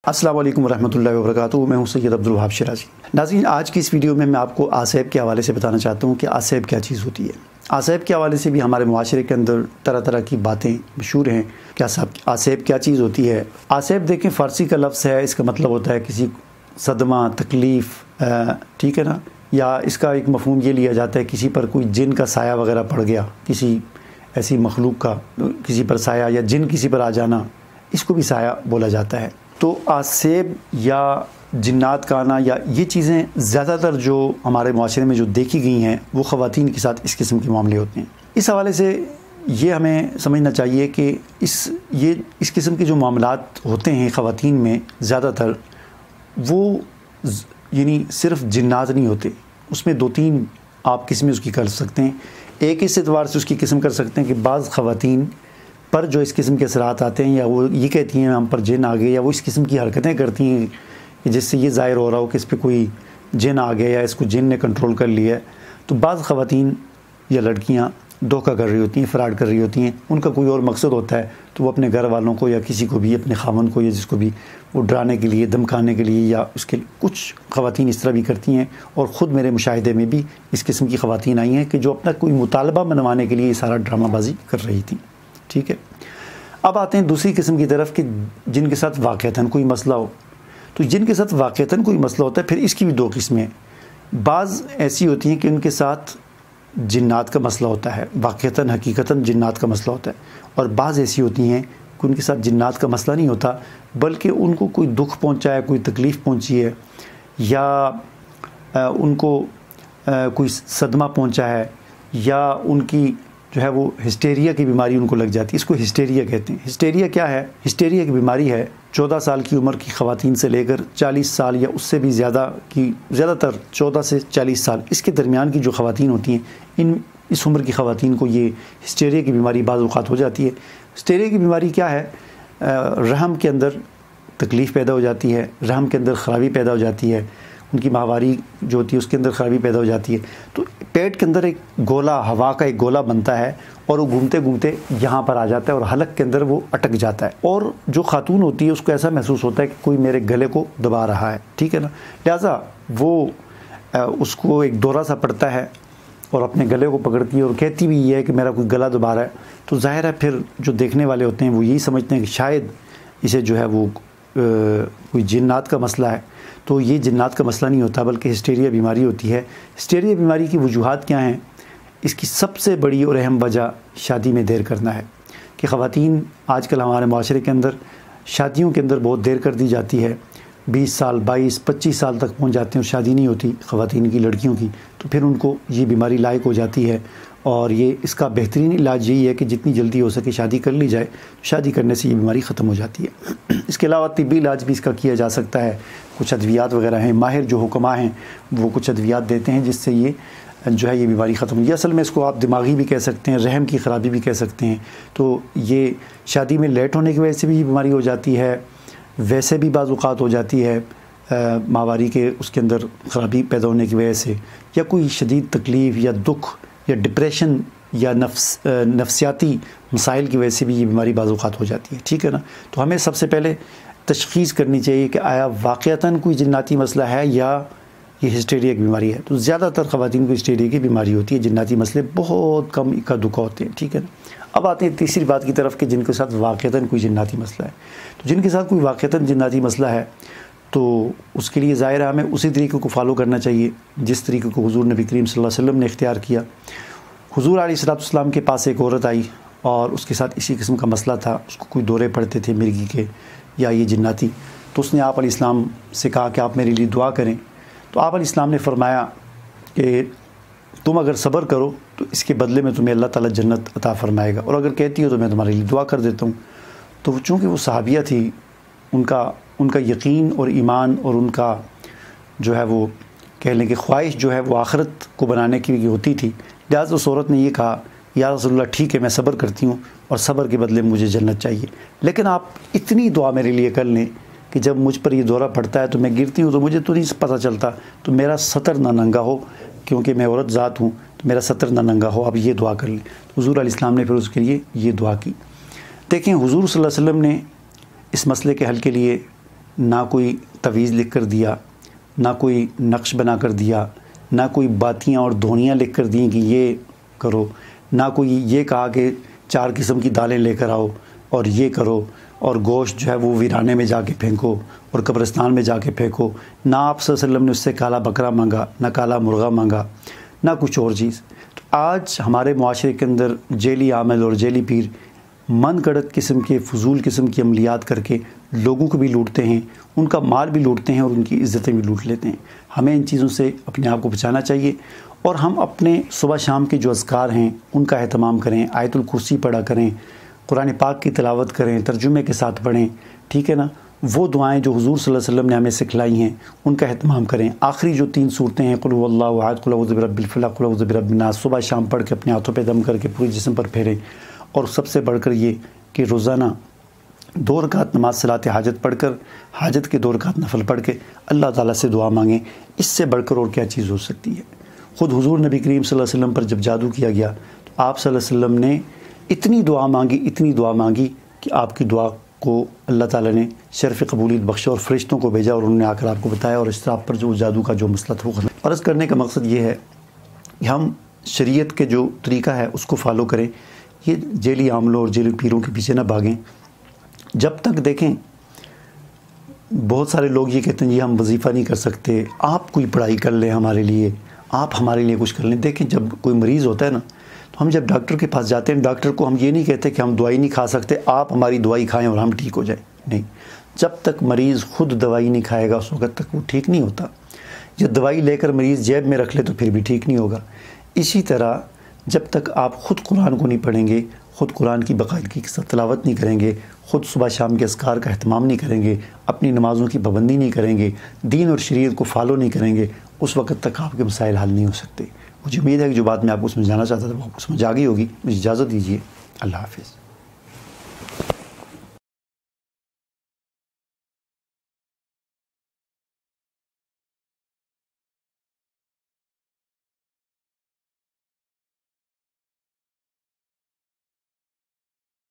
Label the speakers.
Speaker 1: السلام علیکم ورحمۃ اللہ وبرکاتہ۔ میں ہوں سید عبدالوہاب شیرازی۔ ناظرین، آج کی اس ویڈیو میں آپ کو آسیب کے حوالے سے بتانا چاہتا ہوں کہ آسیب کیا چیز ہوتی ہے۔ آسیب کے حوالے سے بھی ہمارے معاشرے کے اندر طرح طرح کی باتیں مشہور ہیں کہ آسیب کیا چیز ہوتی ہے۔ آسیب دیکھیں، فارسی کا لفظ ہے، اس کا مطلب ہوتا ہے کسی صدمہ، تکلیف، ٹھیک ہے نا، یا اس کا ایک مفہوم یہ لیا جاتا ہے کسی پر کوئی جن کا سایہ وغیرہ پڑ گیا، کسی ایسی مخلوق کا کسی پر سایہ، یا جن کسی پر آ جانا، اس کو بھی سایہ بولا جاتا ہے۔ تو آسیب یا جنات کا آنا، یا یہ چیزیں زیادہ تر جو ہمارے معاشرے میں جو دیکھی گئی ہیں وہ خواتین کے ساتھ اس قسم کے معاملے ہوتے ہیں۔ اس حوالے سے یہ ہمیں سمجھنا چاہیے کہ اس قسم کے جو معاملات ہوتے ہیں خواتین میں زیادہ تر، وہ یعنی صرف جنات نہیں ہوتے، اس میں دو تین آپ قسمیں اس کی کر سکتے ہیں۔ ایک اس اعتبار سے اس کی قسم کر سکتے ہیں کہ بعض خواتین پر جو اس قسم کے اثرات آتے ہیں، یا وہ یہ کہتی ہیں ہم پر جن آ گئے، یا وہ اس قسم کی حرکتیں کرتی ہیں کہ جس سے یہ ظاہر ہو رہا ہو کہ اس پہ کوئی جن آ گیا یا اس کو جن نے کنٹرول کر لیا ہے۔ تو بعض خواتین یا لڑکیاں دھوکہ کر رہی ہوتی ہیں، فراڈ کر رہی ہوتی ہیں، ان کا کوئی اور مقصد ہوتا ہے، تو وہ اپنے گھر والوں کو یا کسی کو بھی، اپنے خاوند کو یا جس کو بھی، وہ ڈرانے کے لیے، دھمکانے کے لیے، یا اس کے کچھ خواتین اس طرح بھی کرتی ہیں۔ اور خود میرے مشاہدے میں بھی اس قسم کی خواتین آئی ہیں کہ جو اپنا کوئی مطالبہ منوانے کے لیے یہ سارا ڈرامہ بازی کر رہی تھیں، ٹھیک ہے۔ اب آتے ہیں دوسری قسم کی طرف کہ جن کے ساتھ واقعتاً کوئی مسئلہ ہو۔ تو جن کے ساتھ واقعتاً کوئی مسئلہ ہوتا ہے، پھر اس کی بھی دو قسمیں ہیں۔ بعض ایسی ہوتی ہیں کہ ان کے ساتھ جنات کا مسئلہ ہوتا ہے، واقعتاً حقیقتاً جنات کا مسئلہ ہوتا ہے، اور بعض ایسی ہوتی ہیں کہ ان کے ساتھ جنات کا مسئلہ نہیں ہوتا، بلکہ ان کو کوئی دکھ پہنچا ہے، کوئی تکلیف پہنچی ہے، یا ان کو کوئی صدمہ پہنچا ہے، یا ان کی جو ہے وہ ہسٹیریا کی بیماری ان کو لگ جاتی ہے۔ اس کو ہسٹیریا کہتے ہیں۔ ہسٹیریا کیا ہے؟ ہسٹیریا کی بیماری ہے 14 سال کی عمر کی خواتین سے لے کر 40 سال یا اس سے بھی زیادہ کی، زیادہ تر 14 سے 40 سال اس کے درمیان کی جو خواتین ہوتی ہیں، اس عمر کی خواتین کو یہ ہسٹیریا کی بیماری بعض اوقات ہو جاتی ہے۔ ہسٹیریا کی بیماری کیا ہے؟ رحم کے اندر تکلیف پیدا ہو جاتی ہے، رحم کے اندر خرابی پیدا ہو جاتی ہے، ان کی ماہواری جو ہوتی ہے اس کے اندر خرابی پیدا ہو جاتی ہے۔ تو پیٹ کے اندر ایک گولا، ہوا کا ایک گولا بنتا ہے، اور وہ گھومتے گھومتے یہاں پر آ جاتا ہے اور حلق کے اندر وہ اٹک جاتا ہے، اور جو خاتون ہوتی ہے اس کو ایسا محسوس ہوتا ہے کہ کوئی میرے گلے کو دبا رہا ہے، ٹھیک ہے نا۔ لہٰذا وہ اس کو ایک دورہ سا پڑتا ہے اور اپنے گلے کو پکڑتی ہے اور کہتی بھی یہ ہے کہ میرا کوئی گلا دبا رہا ہے۔ تو ظاہر ہے پھر جو دیکھنے والے ہوتے ہیں وہ یہی سمجھتے ہیں کہ شاید اسے جو ہے وہ کوئی جنات کا مسئلہ ہے۔ تو یہ جنات کا مسئلہ نہیں ہوتا، بلکہ ہسٹیریا بیماری ہوتی ہے۔ ہسٹیریا بیماری کی وجوہات کیا ہیں؟ اس کی سب سے بڑی اور اہم وجہ شادی میں دیر کرنا ہے، کہ خواتین آج کل ہمارے معاشرے کے اندر شادیوں کے اندر بہت دیر کر دی جاتی ہے۔ 20 سال، 22، 25 سال تک پہنچ جاتے ہیں اور شادی نہیں ہوتی خواتین کی، لڑکیوں کی۔ تو پھر ان کو یہ بیماری لاحق ہو جاتی ہے، اور یہ اس کا بہترین علاج یہی ہے کہ جتنی جلدی ہو سکے شادی کر لی جائے۔ شادی کرنے سے یہ بیماری ختم ہو جاتی ہے۔ اس کے علاوہ طبی علاج بھی اس کا کیا جا سکتا ہے، کچھ ادویات وغیرہ ہیں، ماہر جو حکماء ہیں وہ کچھ ادویات دیتے ہیں جس سے یہ جو ہے یہ بیماری ختم ہوئی۔ اصل میں اس کو آپ دماغی بھی کہہ سکتے ہیں، رحم کی خرابی بھی کہہ سکتے ہیں۔ تو یہ شادی میں لیٹ ہونے کی وجہ سے بھی یہ بیماری ہو جاتی ہے، ویسے بھی بعض اوقات ہو جاتی ہے ماہواری کے اس کے اندر خرابی پیدا ہونے کی وجہ سے، یا کوئی شدید تکلیف یا دکھ یا ڈپریشن یا نفسیاتی مسائل کی وجہ سے بھی یہ بیماری بعض اوقات ہو جاتی ہے، ٹھیک ہے نا۔ تو ہمیں سب سے پہلے تشخیص کرنی چاہیے کہ آیا واقعتاً کوئی جناتی مسئلہ ہے یا یہ ہسٹیریا کی بیماری ہے۔ تو زیادہ تر خواتین کو ہسٹیریا کی بیماری ہوتی ہے، جناتی مسئلے بہت کم اکا دکا ہوتے ہیں، ٹھیک ہے نا۔ اب آتے ہیں تیسری بات کی طرف کہ جن کے ساتھ واقعتاً کوئی جناتی مسئلہ ہے۔ تو جن کے ساتھ کوئی واقعتاً جناتی مسئلہ ہے تو اس کے لیے ظاہر ہے ہمیں اسی طریقے کو فالو کرنا چاہیے جس طریقے کو حضور نبی کریم صلی اللہ علیہ وسلم نے اختیار کیا۔ حضور علیہ السلام کے پاس ایک عورت آئی اور اس کے ساتھ اسی قسم کا مسئلہ تھا، اس کو کوئی دورے پڑتے تھے مرگی کے یا یہ جناتی۔ تو اس نے آپ علیہ السلام سے کہا کہ آپ میرے لیے دعا کریں۔ تو آپ علیہ السلام نے فرمایا کہ تم اگر صبر کرو تو اس کے بدلے میں تمہیں اللہ تعالیٰ جنت عطا فرمائے گا، اور اگر کہتی ہو تو میں تمہارے لیے دعا کر دیتا ہوں۔ تو چونکہ وہ صحابیہ تھی، ان کا یقین اور ایمان اور ان کا جو ہے وہ کہہ لیں کہ خواہش جو ہے وہ آخرت کو بنانے کی ہوتی تھی، لہٰذا اس عورت نے یہ کہا یا رسول اللہ ٹھیک ہے میں صبر کرتی ہوں، اور صبر کے بدلے مجھے جنت چاہیے، لیکن آپ اتنی دعا میرے لیے کر لیں کہ جب مجھ پر یہ دورہ پڑتا ہے تو میں گرتی ہوں تو مجھے تو نہیں پتہ چلتا، تو میرا سطر نہ ننگا ہو، کیونکہ میں عورت ذات ہوں تو میرا سطر نہ ننگا ہو، آپ یہ دعا کر لیں۔ حضور علیہ السلام نے پھر اس کے لیے یہ دعا کی۔ دیکھیں حضور صلی اللہ علیہ وسلم نے اس مسئلے کے حل کے لیے نہ کوئی تویز لکھ کر دیا، نہ کوئی نقش بنا کر دیا، نہ کوئی باتیاں اور دھونیاں لکھ کر دیں کہ یہ کرو، نہ کوئی یہ کہا کہ 4 قسم کی دالیں لے کر آؤ اور یہ کرو، اور گوشت جو ہے وہ ویرانے میں جا کے پھینکو اور قبرستان میں جا کے پھینکو۔ نہ آپ صلی اللہ علیہ وسلم نے اس سے کالا بکرا مانگا، نہ کالا مرغا مانگا، نہ کچھ اور چیز۔ آج ہمارے معاشرے کے اندر جیلی عامل اور جیلی پیر من گھڑت قسم کے فضول قسم کی عملیات کر کے لوگوں کو بھی لوٹتے ہیں، ان کا مال بھی لوٹتے ہیں اور ان کی عزتیں بھی لوٹ لیتے ہیں۔ ہمیں ان چیزوں سے اپنے آپ کو بچانا چاہیے، اور ہم اپنے صبح شام کے جو اذکار ہیں ان کا اہتمام کریں، آیت الکرسی پڑھا کریں، قرآن پاک کی تلاوت کریں، ترجمے کے ساتھ پڑھیں، ٹھیک ہے نا۔ وہ دعائیں جو حضور صلی اللہ علیہ وسلم نے ہمیں سکھلائی ہیں ان کا اہتمام کریں۔ آخری جو 3 صورتیں ہیں قل هو اللہ احد، قل اعوذ برب الفلق، قل اعوذ برب الناس، صبح شام پڑھ کے اپنے ہاتھوں پہ دم کر کے پورے جسم پر پھیریں۔ اور سب سے بڑھ کر یہ کہ روزانہ 2 رکعت نماز صلاۃ حاجت پڑھ کر، حاجت کے 2 رکعت نفل پڑھ کے اللہ تعالیٰ سے دعا مانگیں۔ اس سے بڑھ کر اور کیا چیز ہو سکتی ہے؟ خود حضور نبی کریم صلی اللہ علیہ وسلم پر جب جادو کیا گیا تو آپ صلی اللہ علیہ وسلم نے اتنی دعا مانگی کہ آپ کی دعا کو اللہ تعالیٰ نے شرف قبولیت بخشا اور فرشتوں کو بھیجا، اور انہوں نے آ کر آپ کو بتایا، اور اس طرح آپ پر جو جادو کا جو مسئلہ تھا وہ ختم۔ عرض کرنے کا مقصد یہ ہے کہ ہم شریعت کے جو طریقہ ہے اس کو فالو کریں، یہ جیلی عاملوں اور جیلی پیروں کے پیچھے نہ بھاگیں۔ جب تک دیکھیں بہت سارے لوگ یہ کہتے ہیں جی ہم وظیفہ نہیں کر سکتے، آپ کوئی پڑھائی کر لیں ہمارے لیے، آپ ہمارے لیے کچھ کر لیں۔ دیکھیں جب کوئی مریض ہوتا ہے نا تو ہم جب ڈاکٹر کے پاس جاتے ہیں، ڈاکٹر کو ہم یہ نہیں کہتے کہ ہم دوائی نہیں کھا سکتے، آپ ہماری دوائی کھائیں اور ہم ٹھیک ہو جائیں، نہیں۔ جب تک مریض خود دوائی نہیں کھائے گا اس وقت تک وہ ٹھیک نہیں ہوتا۔ یہ دوائی لے کر مریض جیب میں رکھ لے تو پھر بھی ٹھیک نہیں ہوگا۔ اسی طرح جب تک آپ خود قرآن کو نہیں پڑھیں گے، خود قرآن کی باقاعدگی کے ساتھ تلاوت نہیں کریں گے، خود صبح شام کے اذکار کا اہتمام نہیں کریں گے، اپنی نمازوں کی پابندی نہیں کریں گے، دین اور شریعت کو فالو نہیں کریں گے، اس وقت تک آپ کے مسائل حل نہیں ہو سکتے۔ مجھے امید ہے کہ جو بات میں آپ کو سمجھانا چاہتا تھا وہ آپ کو سمجھ آ گئی ہوگی۔ مجھے اجازت دیجیے، اللہ حافظ۔